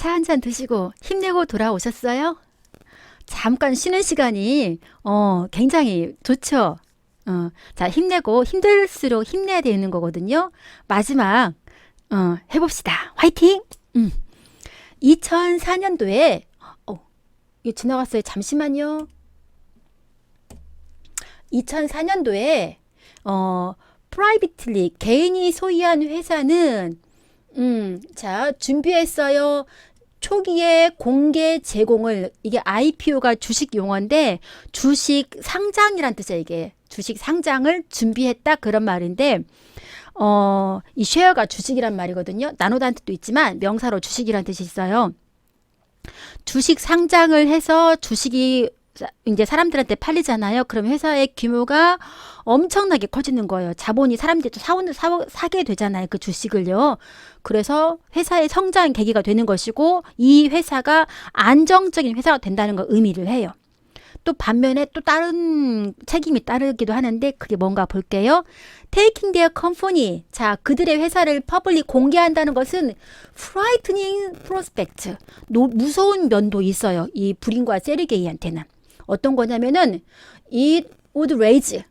차 한 잔 드시고 힘내고 돌아오셨어요? 잠깐 쉬는 시간이 굉장히 좋죠. 자, 힘내고 힘들수록 힘내야 되는 거거든요. 마지막 해봅시다. 화이팅! 2004년도에 이거 지나갔어요. 잠시만요. 2004년도에 프라이빗리 개인이 소유한 회사는 자, 준비했어요. 초기에 공개 제공을, 이게 IPO가 주식 용어인데 주식 상장이란 뜻이에요. 이게 주식 상장을 준비했다 그런 말인데 이 쉐어가 주식이란 말이거든요. 나누다는 뜻도 있지만 명사로 주식이란 뜻이 있어요. 주식 상장을 해서 주식이 이제 사람들한테 팔리잖아요. 그럼 회사의 규모가 엄청나게 커지는 거예요. 자본이 사람들이 또 사게 되잖아요. 그 주식을요. 그래서 회사의 성장 계기가 되는 것이고 이 회사가 안정적인 회사가 된다는 걸 의미를 해요. 또 반면에 또 다른 책임이 따르기도 하는데 그게 뭔가 볼게요. Taking their company. 자, 그들의 회사를 퍼블릭 공개한다는 것은 frightening prospect. 무서운 면도 있어요. 이 불인과 세르게이한테는. 어떤 거냐면은 it would raise.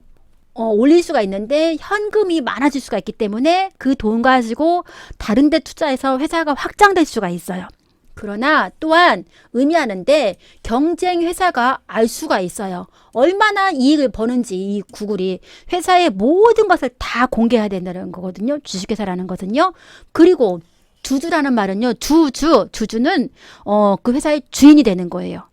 올릴 수가 있는데 현금이 많아질 수가 있기 때문에 그 돈 가지고 다른 데 투자해서 회사가 확장될 수가 있어요. 그러나 또한 의미하는데 경쟁 회사가 알 수가 있어요. 얼마나 이익을 버는지 이 구글이 회사의 모든 것을 다 공개해야 된다는 거거든요. 주식회사라는 것은요. 그리고 주주라는 말은요. 주주는 그 회사의 주인이 되는 거예요.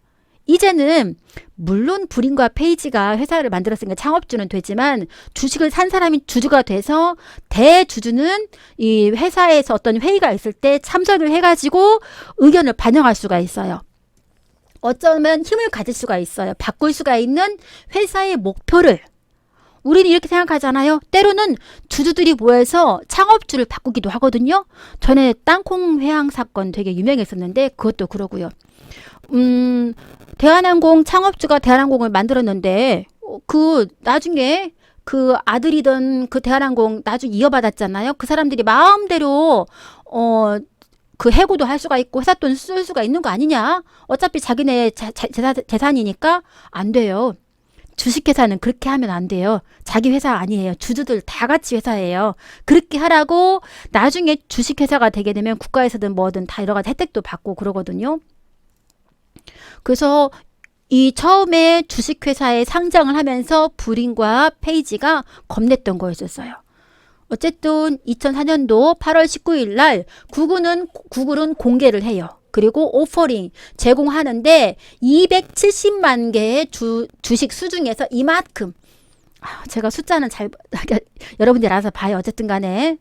이제는 물론 브린과 페이지가 회사를 만들었으니까 창업주는 되지만 주식을 산 사람이 주주가 돼서 대주주는 이 회사에서 어떤 회의가 있을 때 참석을 해가지고 의견을 반영할 수가 있어요. 어쩌면 힘을 가질 수가 있어요. 바꿀 수가 있는 회사의 목표를. 우리는 이렇게 생각하잖아요. 때로는 주주들이 모여서 창업주를 바꾸기도 하거든요. 전에 땅콩 회항 사건 되게 유명했었는데 그것도 그러고요. 대한항공 창업주가 대한항공을 만들었는데 나중에 그 아들이던 그 대한항공 나중에 이어받았잖아요. 그 사람들이 마음대로 그 해고도 할 수가 있고 회사 돈 쓸 수가 있는 거 아니냐. 어차피 자기네 재산이니까 안 돼요. 주식회사는 그렇게 하면 안 돼요. 자기 회사 아니에요. 주주들 다 같이 회사예요. 그렇게 하라고 나중에 주식회사가 되게 되면 국가에서든 뭐든 다 여러 가지 혜택도 받고 그러거든요. 그래서 이 처음에 주식회사에 상장을 하면서 브린과 페이지가 겁냈던 거였었어요. 어쨌든 2004년도 8월 19일 날 구글은 공개를 해요. 그리고 오퍼링 제공하는데 270만 개의 주식 수중에서 이만큼 제가 숫자는 여러분들이 알아서 봐요. 어쨌든 간에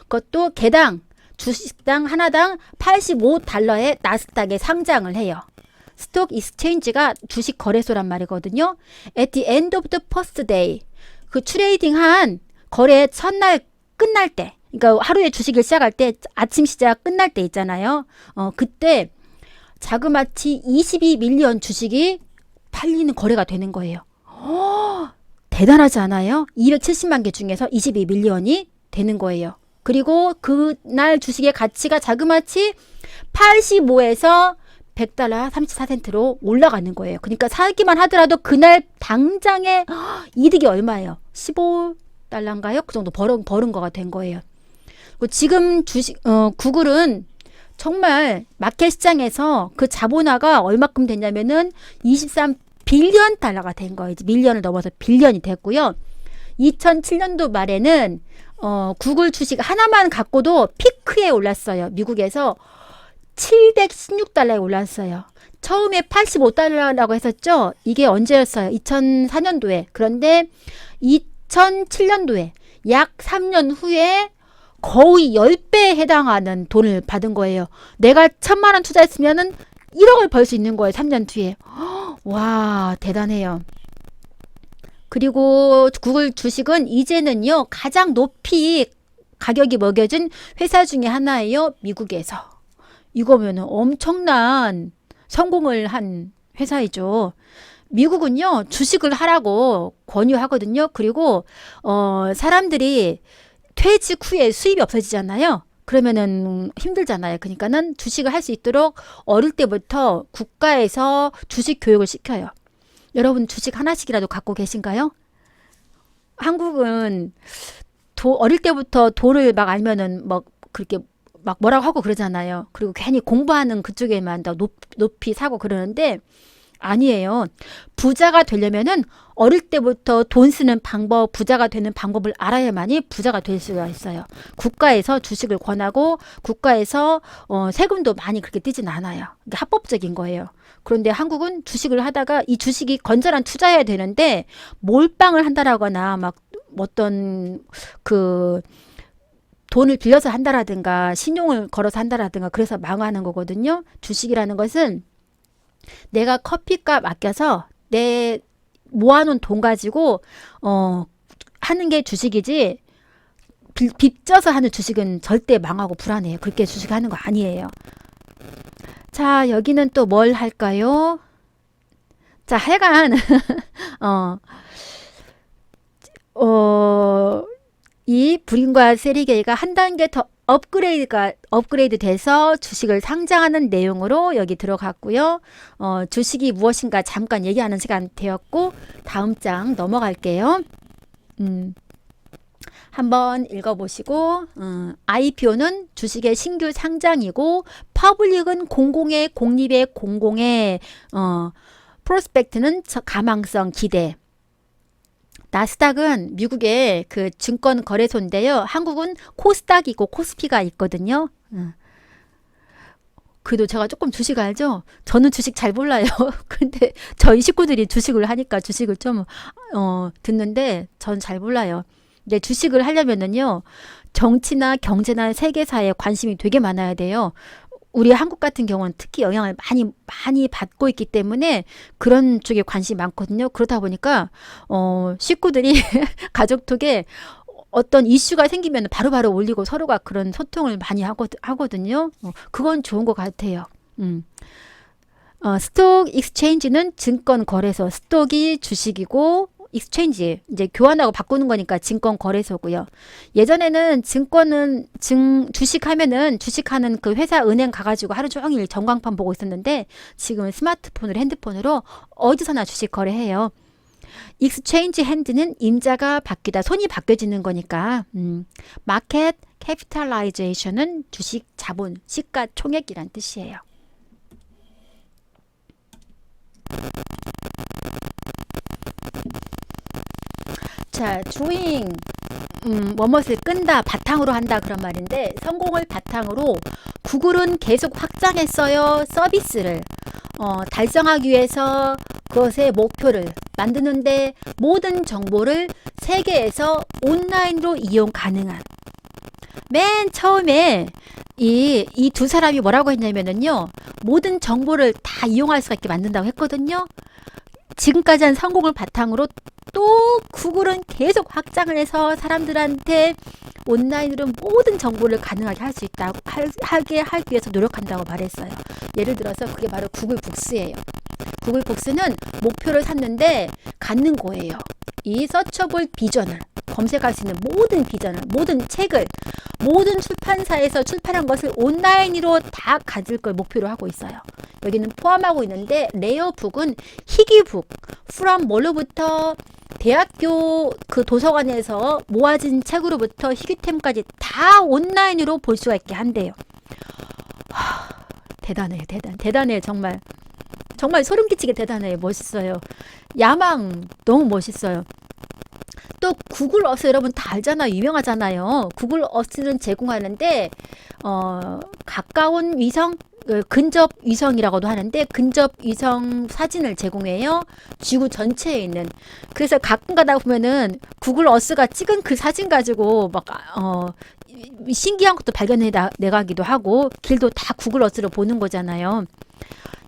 그것도 개당 주식당 하나당 $85에 나스닥에 상장을 해요. 스톡 익스체인지가 주식 거래소란 말이거든요. At the end of the first day, 그 트레이딩한 거래 첫날 끝날 때, 그러니까 하루에 주식을 시작할 때 아침 시작 끝날 때 있잖아요. 그때 자그마치 22밀리언 주식이 팔리는 거래가 되는 거예요. 대단하지 않아요? 270만 개 중에서 22밀리언이 되는 거예요. 그리고 그날 주식의 가치가 자그마치 85에서 $100 34센트로 올라가는 거예요. 그러니까 사기만 하더라도 그날 당장의 이득이 얼마예요? 15달러인가요? 그 정도 버는 거가 된 거예요. 지금 구글은 정말 마켓 시장에서 그 자본화가 얼마큼 됐냐면은 23빌리언 달러가 된 거예요. 밀리언을 넘어서 빌리언이 됐고요. 2007년도 말에는 구글 주식 하나만 갖고도 피크에 올랐어요. 미국에서 $716에 올랐어요. 처음에 $85라고 했었죠. 이게 언제였어요? 2004년도에. 그런데 2007년도에 약 3년 후에 거의 10배에 해당하는 돈을 받은 거예요. 내가 1,000만 원 투자했으면은 1억을 벌 수 있는 거예요. 3년 뒤에. 와, 대단해요. 그리고 구글 주식은 이제는요. 가장 높이 가격이 먹여진 회사 중에 하나예요. 미국에서. 이거면은 엄청난 성공을 한 회사이죠. 미국은요, 주식을 하라고 권유하거든요. 그리고, 사람들이 퇴직 후에 수입이 없어지잖아요. 그러면은 힘들잖아요. 그러니까는 주식을 할 수 있도록 어릴 때부터 국가에서 주식 교육을 시켜요. 여러분 주식 하나씩이라도 갖고 계신가요? 한국은 어릴 때부터 돈을 막 알면은 막 그렇게 막 뭐라고 하고 그러잖아요. 그리고 괜히 공부하는 그쪽에만 더 높이 사고 그러는데 아니에요. 부자가 되려면은 어릴 때부터 돈 쓰는 방법, 부자가 되는 방법을 알아야만이 부자가 될 수가 있어요. 국가에서 주식을 권하고 국가에서 세금도 많이 그렇게 떼진 않아요. 이게 합법적인 거예요. 그런데 한국은 주식을 하다가 이 주식이 건전한 투자해야 되는데 몰빵을 한다라거나 막 어떤 그 돈을 빌려서 한다라든가 신용을 걸어서 한다라든가 그래서 망하는 거거든요. 주식이라는 것은 내가 커피값 아껴서 내 모아놓은 돈 가지고 하는 게 주식이지 빚져서 하는 주식은 절대 망하고 불안해요. 그렇게 주식하는 거 아니에요. 자, 여기는 또 뭘 할까요? 자, 하여간 이 불임과 세리게이가 한 단계 더 업그레이드 돼서 주식을 상장하는 내용으로 여기 들어갔고요. 주식이 무엇인가 잠깐 얘기하는 시간 되었고 다음 장 넘어갈게요. 한번 읽어보시고 IPO는 주식의 신규 상장이고 퍼블릭은 공공의 공립의 공공의 프로스펙트는 가망성 기대. 나스닥은 미국의 그 증권 거래소인데요. 한국은 코스닥이고 코스피가 있거든요. 그래도 제가 조금 주식 알죠? 저는 주식 잘 몰라요. 근데 저희 식구들이 주식을 하니까 주식을 좀 듣는데 전 잘 몰라요. 근데 주식을 하려면은요. 정치나 경제나 세계사에 관심이 되게 많아야 돼요. 우리 한국 같은 경우는 특히 영향을 많이 받고 있기 때문에 그런 쪽에 관심이 많거든요. 그러다 보니까 식구들이 가족톡에 어떤 이슈가 생기면 바로바로 올리고 서로가 그런 소통을 많이 하거든요. 그건 좋은 것 같아요. 스톡 익스체인지는 증권 거래소, 스톡이 주식이고 익스체인지 이제 교환하고 바꾸는 거니까 증권 거래소고요. 예전에는 주식하면은 주식하는 그 회사 은행 가가지고 하루 종일 전광판 보고 있었는데 지금은 스마트폰으로 핸드폰으로 어디서나 주식 거래해요. 익스체인지 핸드는 임자가 바뀌다 손이 바뀌어지는 거니까 마켓 캐피탈라이제이션은 주식 자본 시가총액이란 뜻이에요. 자, 주잉 뭐뭇을 끈다, 바탕으로 한다 그런 말인데 성공을 바탕으로 구글은 계속 확장했어요. 서비스를 달성하기 위해서 그것의 목표를 만드는데 모든 정보를 세계에서 온라인으로 이용 가능한 맨 처음에 이 두 사람이 뭐라고 했냐면은요. 모든 정보를 다 이용할 수가 있게 만든다고 했거든요. 지금까지 한 성공을 바탕으로 또 구글은 계속 확장을 해서 사람들한테 온라인으로 모든 정보를 가능하게 할 수 있다고 하게 하기 위해서 노력한다고 말했어요. 예를 들어서 그게 바로 구글 북스예요. 구글 북스는 목표를 샀는데 갖는 거예요. 이 서처블 비전을 검색할 수 있는 모든 비전을, 모든 책을, 모든 출판사에서 출판한 것을 온라인으로 다 가질 걸 목표로 하고 있어요. 여기는 포함하고 있는데 레어북은 희귀북, 프롬 뭘로부터 대학교 그 도서관에서 모아진 책으로부터 희귀템까지 다 온라인으로 볼 수가 있게 한대요. 대단해요. 대단해요. 정말 소름 끼치게 대단해요. 멋있어요. 야망 너무 멋있어요. 또 구글 어스 여러분 다 알잖아요. 유명하잖아요. 구글 어스는 제공하는데 가까운 위성, 근접 위성이라고도 하는데 근접 위성 사진을 제공해요. 지구 전체에 있는. 그래서 가끔 가다 보면은 구글 어스가 찍은 그 사진 가지고 막 신기한 것도 발견해 내가기도 하고 길도 다 구글 어스로 보는 거잖아요.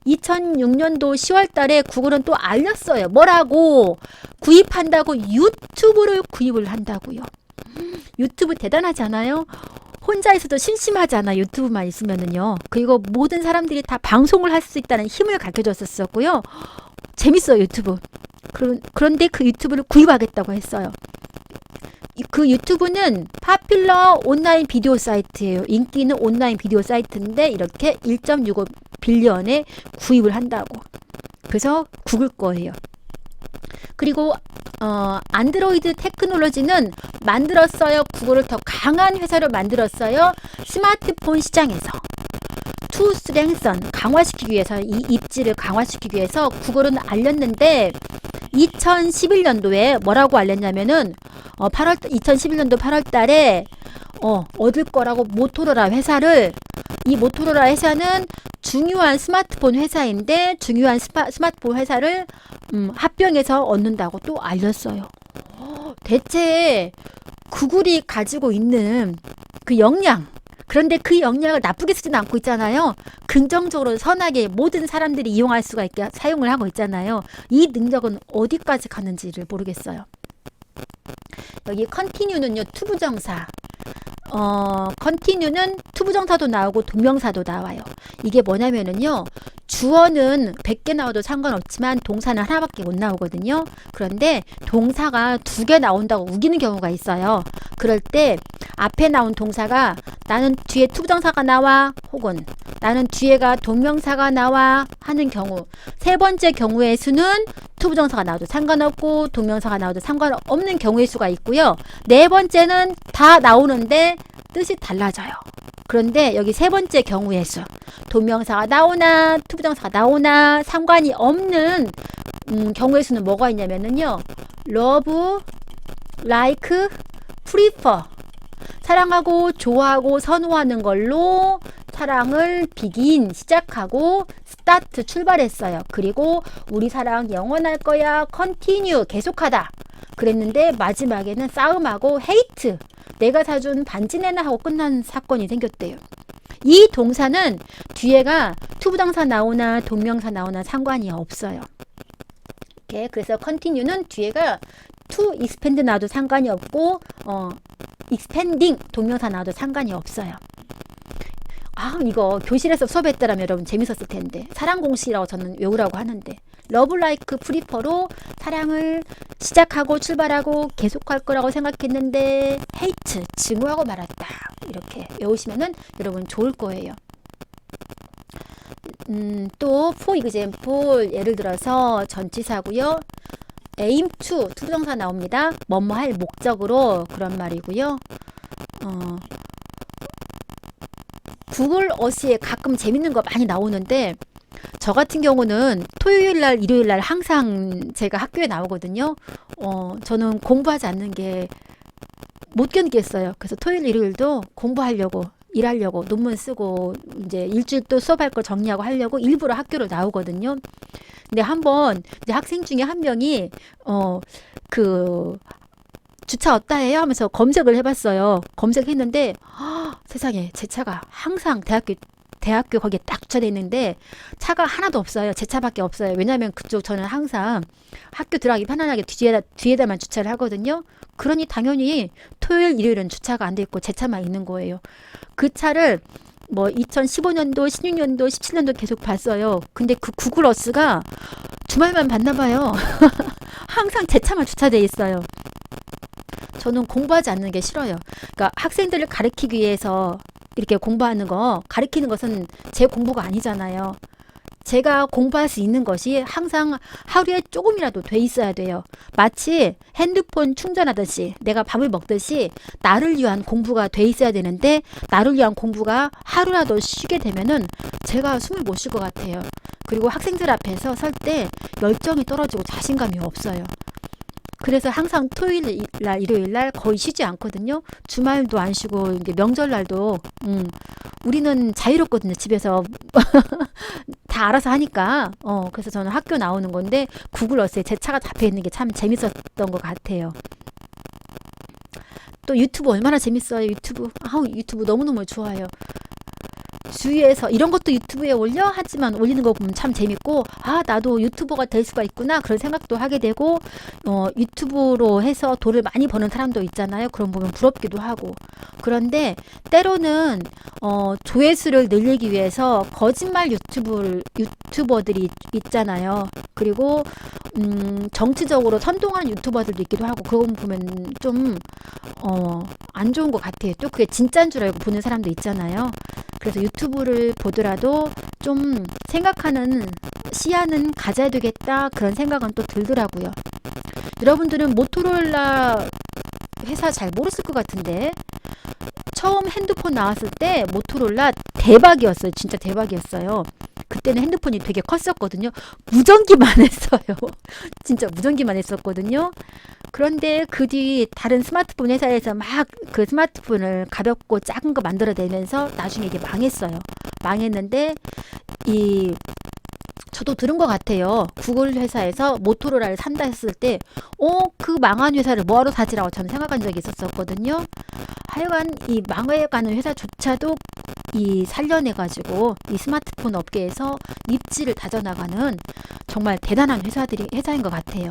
2006년도 10월 달에 구글은 또 알렸어요. 뭐라고? 구입한다고 유튜브를 구입을 한다고요. 유튜브 대단하지 않아요? 혼자 있어도 심심하잖아. 유튜브만 있으면은요. 그리고 모든 사람들이 다 방송을 할 수 있다는 힘을 가르쳐줬었고요. 재밌어요. 유튜브. 그런데 그 유튜브를 구입하겠다고 했어요. 그 유튜브는 파퓰러 온라인 비디오 사이트예요. 인기 있는 온라인 비디오 사이트인데 이렇게 1.65 빌리언에 구입을 한다고. 그래서 구글 거예요. 그리고 안드로이드 테크놀로지는 만들었어요. 구글을 더 강한 회사로 만들었어요. 스마트폰 시장에서 to strengthen 강화시키기 위해서, 이 입지를 강화시키기 위해서 구글은 알렸는데 2011년도에 뭐라고 알렸냐면은 2011년도 8월 달에 얻을 거라고 모토로라 회사를, 이 모토로라 회사는 중요한 스마트폰 회사인데 중요한 스마트폰 회사를 합병해서 얻는다고 또 알렸어요. 대체 구글이 가지고 있는 그 역량, 그런데 그 역량을 나쁘게 쓰지는 않고 있잖아요. 긍정적으로 선하게 모든 사람들이 이용할 수가 있게 사용을 하고 있잖아요. 이 능력은 어디까지 가는지를 모르겠어요. 여기 컨티뉴는요, 투부정사. 컨티뉴는 투부정사도 나오고 동명사도 나와요. 이게 뭐냐면은요, 주어는 100개 나와도 상관없지만 동사는 하나밖에 못 나오거든요. 그런데 동사가 2개 나온다고 우기는 경우가 있어요. 그럴 때 앞에 나온 동사가 나는 뒤에 투부정사가 나와, 혹은 나는 뒤에가 동명사가 나와 하는 경우, 세 번째 경우의 수는 투부정사가 나와도 상관없고 동명사가 나와도 상관없는 경우의 수가 있고요. 네 번째는 다 나오는데 뜻이 달라져요. 그런데 여기 세 번째 경우의 수, 동명사가 나오나 투부정사가 나오나 상관이 없는 경우의 수는 뭐가 있냐면요, love, like, prefer, 사랑하고 좋아하고 선호하는 걸로 사랑을 begin 시작하고 start 출발했어요. 그리고 우리 사랑 영원할 거야 continue 계속하다 그랬는데 마지막에는 싸움하고 hate, 내가 사준 반지 내놔 하고 끝난 사건이 생겼대요. 이 동사는 뒤에가 투부정사 나오나 동명사 나오나 상관이 없어요. 이렇게 그래서 continue는 뒤에가 to expand 나와도 상관이 없고 expanding 동명사 나와도 상관이 없어요. 이거 교실에서 수업했더라면 여러분 재밌었을 텐데. 사랑 공식이라고 저는 외우라고 하는데, love, like, prefer로 사랑을 시작하고 출발하고 계속할 거라고 생각했는데 hate, 증오하고 말았다. 이렇게 외우시면은 여러분 좋을 거예요. 또 for example, 예를 들어서 전치사고요. aim to, 투부정사 나옵니다. 뭐뭐 할 목적으로, 그런 말이고요. 구글 어시에 가끔 재밌는 거 많이 나오는데, 저 같은 경우는 토요일날, 일요일날 항상 제가 학교에 나오거든요. 저는 공부하지 않는 게 못 견디겠어요. 그래서 토요일, 일요일도 공부하려고, 일하려고, 논문 쓰고, 이제 일주일 또 수업할 거 정리하고 하려고 일부러 학교로 나오거든요. 근데 한번 이제 학생 중에 한 명이 주차 어디다 해요? 하면서 검색을 해봤어요. 검색했는데 세상에, 제 차가 항상 대학교 거기에 딱 주차돼 있는데 차가 하나도 없어요. 제 차밖에 없어요. 왜냐하면 그쪽 저는 항상 학교 들어가기 편안하게 뒤에다만 주차를 하거든요. 그러니 당연히 토요일, 일요일은 주차가 안 돼 있고 제 차만 있는 거예요. 그 차를 뭐 2015년도, 16년도, 17년도 계속 봤어요. 근데 그 구글 어스가 주말만 봤나 봐요. 항상 제 차만 주차돼 있어요. 저는 공부하지 않는 게 싫어요. 그러니까 학생들을 가르치기 위해서 이렇게 공부하는 거, 가르치는 것은 제 공부가 아니잖아요. 제가 공부할 수 있는 것이 항상 하루에 조금이라도 돼 있어야 돼요. 마치 핸드폰 충전하듯이, 내가 밥을 먹듯이 나를 위한 공부가 돼 있어야 되는데, 나를 위한 공부가 하루라도 쉬게 되면은 제가 숨을 못 쉴 것 같아요. 그리고 학생들 앞에서 설 때 열정이 떨어지고 자신감이 없어요. 그래서 항상 토요일날, 일요일날 거의 쉬지 않거든요. 주말도 안 쉬고, 이제 명절날도, 우리는 자유롭거든요. 집에서 다 알아서 하니까. 그래서 저는 학교 나오는 건데, 구글 어스에 제 차가 잡혀 있는 게 참 재밌었던 것 같아요. 또 유튜브 얼마나 재밌어요. 유튜브 너무너무 좋아요. 주위에서 이런 것도 유튜브에 올려? 하지만 올리는 거 보면 참 재밌고, 아, 나도 유튜버가 될 수가 있구나. 그런 생각도 하게 되고, 유튜브로 해서 돈을 많이 버는 사람도 있잖아요. 그럼 보면 부럽기도 하고. 그런데 때로는, 조회수를 늘리기 위해서 거짓말 유튜버들이 있잖아요. 그리고, 정치적으로 선동하는 유튜버들도 있기도 하고, 그거 보면 좀, 안 좋은 것 같아요. 또 그게 진짜인 줄 알고 보는 사람도 있잖아요. 그래서 유튜브를 보더라도 좀 생각하는 시야는 가져야 되겠다, 그런 생각은 또 들더라고요. 여러분들은 모토로라 회사 잘 모르실 것 같은데, 처음 핸드폰 나왔을 때 모토로라 대박이었어요. 진짜 대박이었어요. 그때는 핸드폰이 되게 컸었거든요. 무전기만 했어요. 진짜 무전기만 했었거든요. 그런데 그 뒤 다른 스마트폰 회사에서 막 그 스마트폰을 가볍고 작은 거 만들어내면서 나중에 이게 망했어요. 망했는데 저도 들은 것 같아요. 구글 회사에서 모토로라를 산다 했을 때, 그 망한 회사를 뭐하러 사지라고 저는 생각한 적이 있었거든요. 하여간 이 망해가는 회사조차도 살려내가지고 이 스마트폰 업계에서 입지를 다져나가는 정말 대단한 회사인 것 같아요.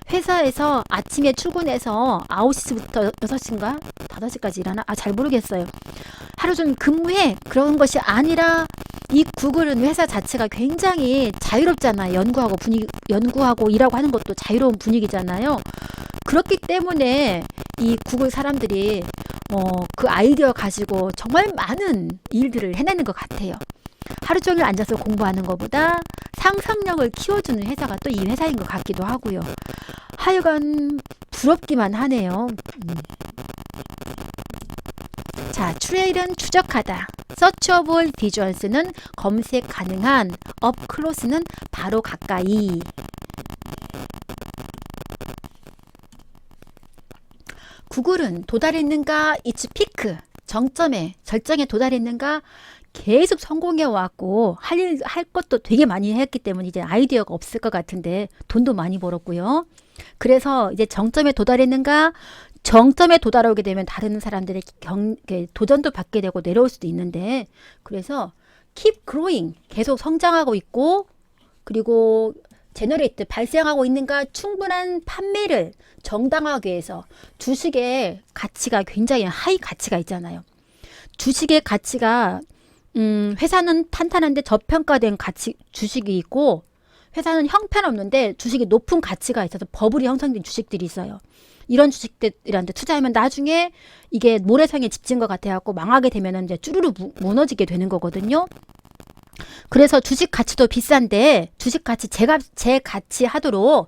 회사에서 아침에 출근해서 9시부터 6시인가? 5시까지 일하나? 잘 모르겠어요. 하루 종일 근무해. 그런 것이 아니라 이 구글은 회사 자체가 굉장히 자유롭잖아요. 연구하고 일하고 하는 것도 자유로운 분위기잖아요. 그렇기 때문에 이 구글 사람들이 그 아이디어 가지고 정말 많은 일들을 해내는 것 같아요. 하루 종일 앉아서 공부하는 것보다 상상력을 키워주는 회사가 또 이 회사인 것 같기도 하고요. 하여간 부럽기만 하네요. 자, 트레일은 추적하다. 서처블 비주얼스는 검색 가능한, 업클로스는 바로 가까이. 구글은 도달했는가? 이츠 피크. 절정에 도달했는가? 계속 성공해 왔고 할 것도 되게 많이 했기 때문에 이제 아이디어가 없을 것 같은데 돈도 많이 벌었고요. 그래서 이제 정점에 도달했는가? 정점에 도달하게 되면 다른 사람들의 도전도 받게 되고 내려올 수도 있는데, 그래서 keep growing, 계속 성장하고 있고, 그리고 제너레이트, 발생하고 있는가? 충분한 판매를 정당화하기 위해서 주식의 가치가 굉장히 하이 가치가 있잖아요. 주식의 가치가 회사는 탄탄한데 저평가된 주식이 있고, 회사는 형편없는데 주식이 높은 가치가 있어서 버블이 형성된 주식들이 있어요. 이런 주식들한테 투자하면 나중에 이게 모래성에 집진 것 같아갖고 망하게 되면 이제 쭈루루 무너지게 되는 거거든요. 그래서 주식 가치도 비싼데 주식 가치 제 가치 하도록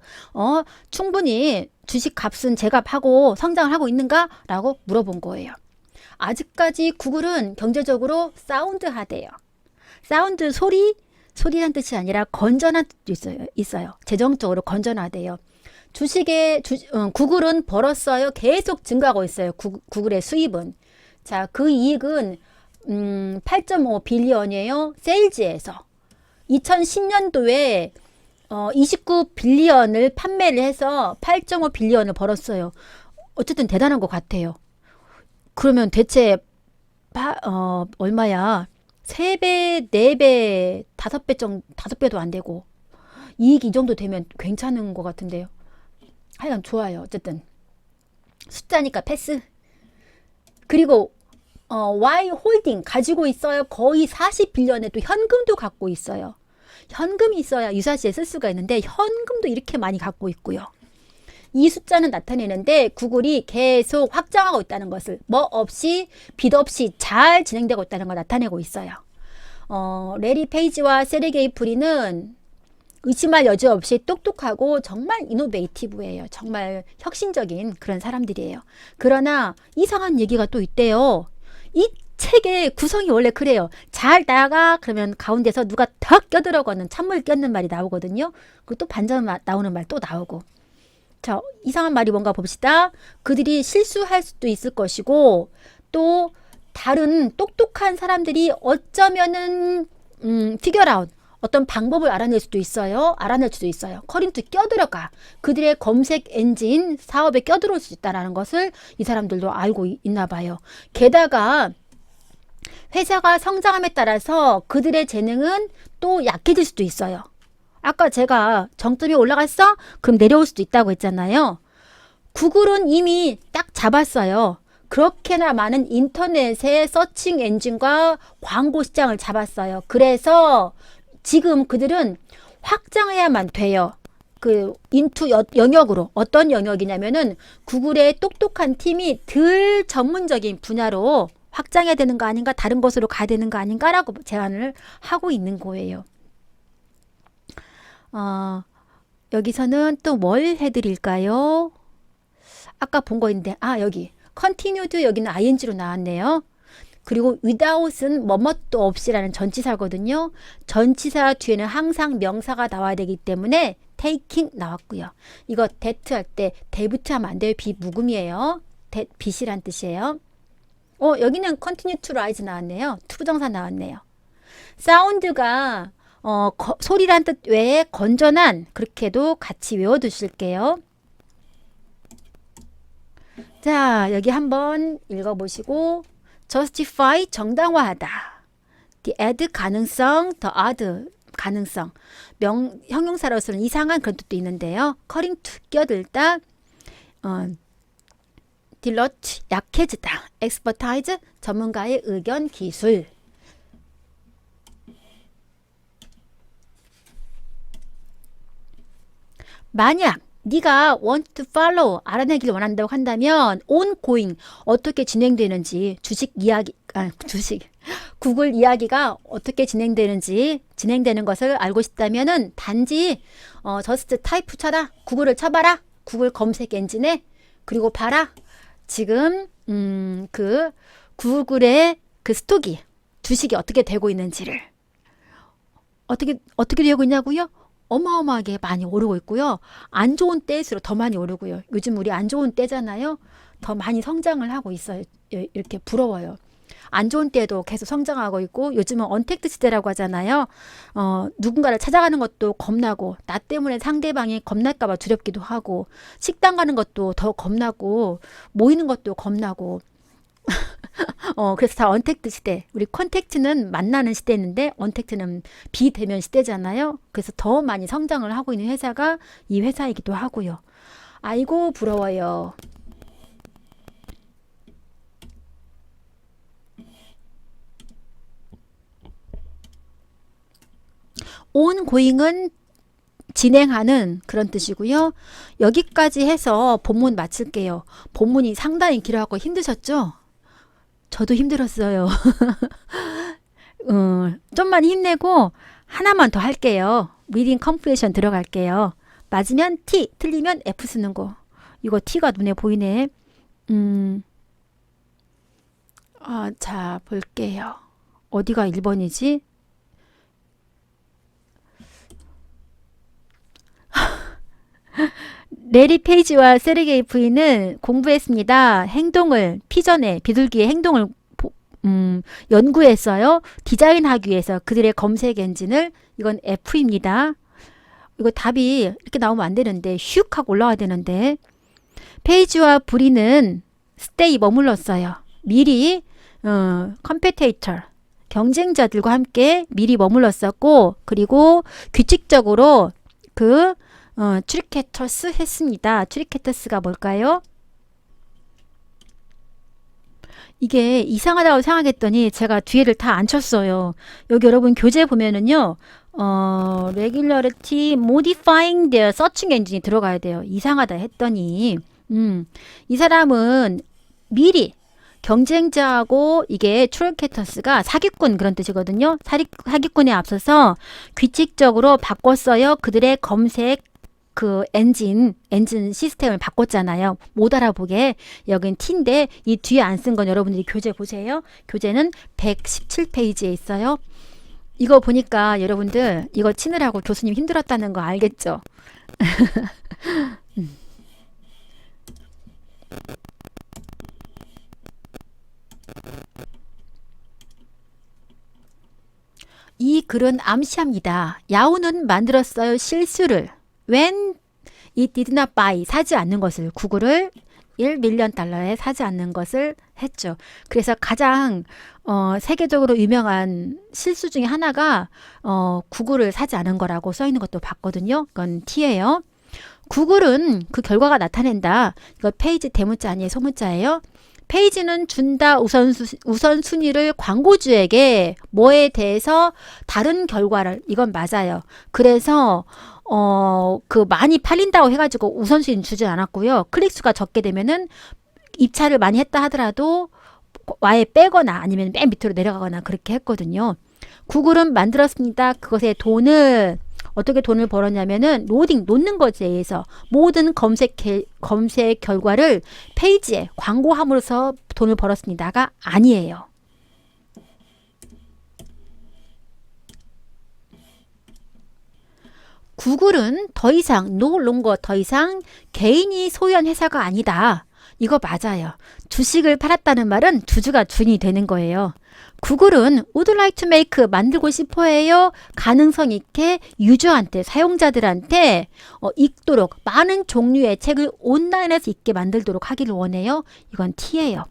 충분히 주식 값은 제값하고 성장을 하고 있는가라고 물어본 거예요. 아직까지 구글은 경제적으로 사운드하대요. 사운드 소리란 뜻이 아니라 건전한 뜻도 있어요. 재정적으로 건전하대요. 구글은 벌었어요. 계속 증가하고 있어요. 구글의 수입은. 자, 그 이익은 8.5 빌리언이에요. 세일즈에서. 2010년도에 29 빌리언을 판매를 해서 8.5 빌리언을 벌었어요. 어쨌든 대단한 것 같아요. 그러면 대체 얼마야? 3배, 4배, 5배도 안 되고 이익 이 정도 되면 괜찮은 것 같은데요. 하여간 좋아요. 어쨌든 숫자니까 패스. 그리고 Y 홀딩 가지고 있어요. 거의 40빌리언에 또 현금도 갖고 있어요. 현금이 있어야 유사시에 쓸 수가 있는데 현금도 이렇게 많이 갖고 있고요. 이 숫자는 나타내는데 구글이 계속 확장하고 있다는 것을 빚 없이 잘 진행되고 있다는 걸 나타내고 있어요. 레리 페이지와 세르게이 브린은 의심할 여지 없이 똑똑하고 정말 이노베이티브예요. 정말 혁신적인 그런 사람들이에요. 그러나 이상한 얘기가 또 있대요. 이 책의 구성이 원래 그래요. 잘 나가 그러면 가운데서 누가 탁 껴들어가는 찬물 껴는 말이 나오거든요. 그리고 또 반전 나오는 말 또 나오고. 자, 이상한 말이 뭔가 봅시다. 그들이 실수할 수도 있을 것이고 또 다른 똑똑한 사람들이 어쩌면은 피겨라웃 어떤 방법을 알아낼 수도 있어요. 커링도 껴들어가. 그들의 검색 엔진 사업에 껴들어올 수 있다는 것을 이 사람들도 알고 있나 봐요. 게다가 회사가 성장함에 따라서 그들의 재능은 또 약해질 수도 있어요. 아까 제가 정점이 올라갔어? 그럼 내려올 수도 있다고 했잖아요. 구글은 이미 딱 잡았어요. 그렇게나 많은 인터넷의 서칭 엔진과 광고 시장을 잡았어요. 그래서 지금 그들은 확장해야만 돼요. 그 인투 영역으로. 어떤 영역이냐면은 구글의 똑똑한 팀이 덜 전문적인 분야로 확장해야 되는 거 아닌가, 다른 곳으로 가야 되는 거 아닌가라고 제안을 하고 있는 거예요. 여기서는 또 뭘 해드릴까요? 아까 본 거 있는데, 여기 continued, 여기는 ing로 나왔네요. 그리고 without은 뭐뭇도 없이라는 전치사거든요. 전치사 뒤에는 항상 명사가 나와야 되기 때문에 taking 나왔고요. 이거 that 할 때 that부터 하면 안 돼요. 비무금이에요. 빛이란 뜻이에요. 여기는 continue to rise 나왔네요. 투부정사 나왔네요. 사운드가 소리란 뜻 외에 건전한, 그렇게도 같이 외워두실게요. 자, 여기 한번 읽어보시고 justify, 정당화하다. the add, 가능성, the add, 가능성. 형용사로서는 이상한 그런 뜻도 있는데요. calling to, 끼어들다. dilute, 약해지다. expertise, 전문가의 의견, 기술. 만약 네가 want to follow, 알아내기를 원한다고 한다면 ongoing, 어떻게 진행되는지, 구글 이야기가 어떻게 진행되는 것을 알고 싶다면은 단지 just type 쳐라, 구글을 쳐봐라, 구글 검색 엔진에. 그리고 봐라, 지금 그 구글의 그 스톡이, 주식이 어떻게 되고 있는지를. 어떻게 되고 있냐고요? 어마어마하게 많이 오르고 있고요. 안 좋은 때일수록 더 많이 오르고요. 요즘 우리 안 좋은 때잖아요. 더 많이 성장을 하고 있어요. 이렇게 부러워요. 안 좋은 때에도 계속 성장하고 있고, 요즘은 언택트 시대라고 하잖아요. 누군가를 찾아가는 것도 겁나고, 나 때문에 상대방이 겁날까 봐 두렵기도 하고, 식당 가는 것도 더 겁나고, 모이는 것도 겁나고. 그래서 다 언택트 시대. 우리 컨택트는 만나는 시대인데 언택트는 비대면 시대잖아요. 그래서 더 많이 성장을 하고 있는 회사가 이 회사이기도 하고요. 아이고 부러워요. ongoing은 진행하는 그런 뜻이고요. 여기까지 해서 본문 마칠게요. 본문이 상당히 길어갖고 힘드셨죠? 저도 힘들었어요. 좀만 힘내고 하나만 더 할게요. reading comprehension 들어갈게요. 맞으면 T, 틀리면 F 쓰는 거. 이거 T가 눈에 보이네. 자, 볼게요. 어디가 1번이지? 레리 페이지와 세르게이 브린은 공부했습니다. 행동을, 피전에 비둘기의 행동을 연구했어요. 디자인하기 위해서 그들의 검색 엔진을. 이건 F입니다. 이거 답이 이렇게 나오면 안 되는데 슉 하고 올라와야 되는데, 페이지와 브린은 stay, 머물렀어요. 미리 competitor, 경쟁자들과 함께 미리 머물렀었고, 그리고 규칙적으로 트리케터스 했습니다. 트리케터스가 뭘까요? 이게 이상하다고 생각했더니 제가 뒤에를 다 안 쳤어요. 여기 여러분 교재 보면은요, regularity modifying their search engine이 들어가야 돼요. 이상하다 했더니, 이 사람은 미리 경쟁자하고, 이게 트리케터스가 사기꾼 그런 뜻이거든요. 사기꾼에 앞서서 규칙적으로 바꿨어요. 그들의 검색 엔진 시스템을 바꿨잖아요. 못 알아보게. 여긴 T인데 이 뒤에 안 쓴 건 여러분들이 교재 보세요. 교재는 117페이지에 있어요. 이거 보니까 여러분들 이거 치느라고 교수님 힘들었다는 거 알겠죠? 이 글은 암시합니다. 야후는 만들었어요. 실수를. When it did not buy, 사지 않는 것을, 구글을 $1 밀리언에 사지 않는 것을 했죠. 그래서 가장 세계적으로 유명한 실수 중에 하나가 구글을 사지 않은 거라고 써 있는 것도 봤거든요. 이건 T예요. 구글은 그 결과가 나타낸다. 이거 페이지 대문자 아니에요, 소문자예요. 페이지는 준다 우선순위를 광고주에게 뭐에 대해서 다른 결과를, 이건 맞아요. 그래서 그 많이 팔린다고 해가지고 우선순위 주진 않았고요. 클릭수가 적게 되면은 입찰을 많이 했다 하더라도 아예 빼거나 아니면 맨 밑으로 내려가거나 그렇게 했거든요. 구글은 만들었습니다. 그것에 돈을 어떻게 돈을 벌었냐면은 로딩 놓는 것에 의해서 모든 검색 결과를 페이지에 광고함으로써 돈을 벌었습니다가 아니에요. 구글은 더 이상 no longer 더 이상 개인이 소유한 회사가 아니다. 이거 맞아요. 주식을 팔았다는 말은 주주가 주인이 되는 거예요. 구글은 would like to make 만들고 싶어 해요. 가능성 있게 유저한테 사용자들한테 읽도록 많은 종류의 책을 온라인에서 읽게 만들도록 하기를 원해요. 이건 T예요.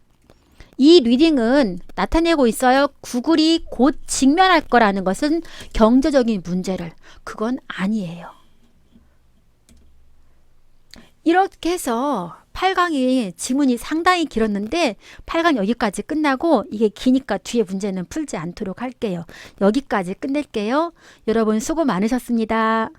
이 리딩은 나타내고 있어요. 구글이 곧 직면할 거라는 것은 경제적인 문제를. 그건 아니에요. 이렇게 해서 8강이 지문이 상당히 길었는데 8강 여기까지 끝나고 이게 기니까 뒤에 문제는 풀지 않도록 할게요. 여기까지 끝낼게요. 여러분 수고 많으셨습니다.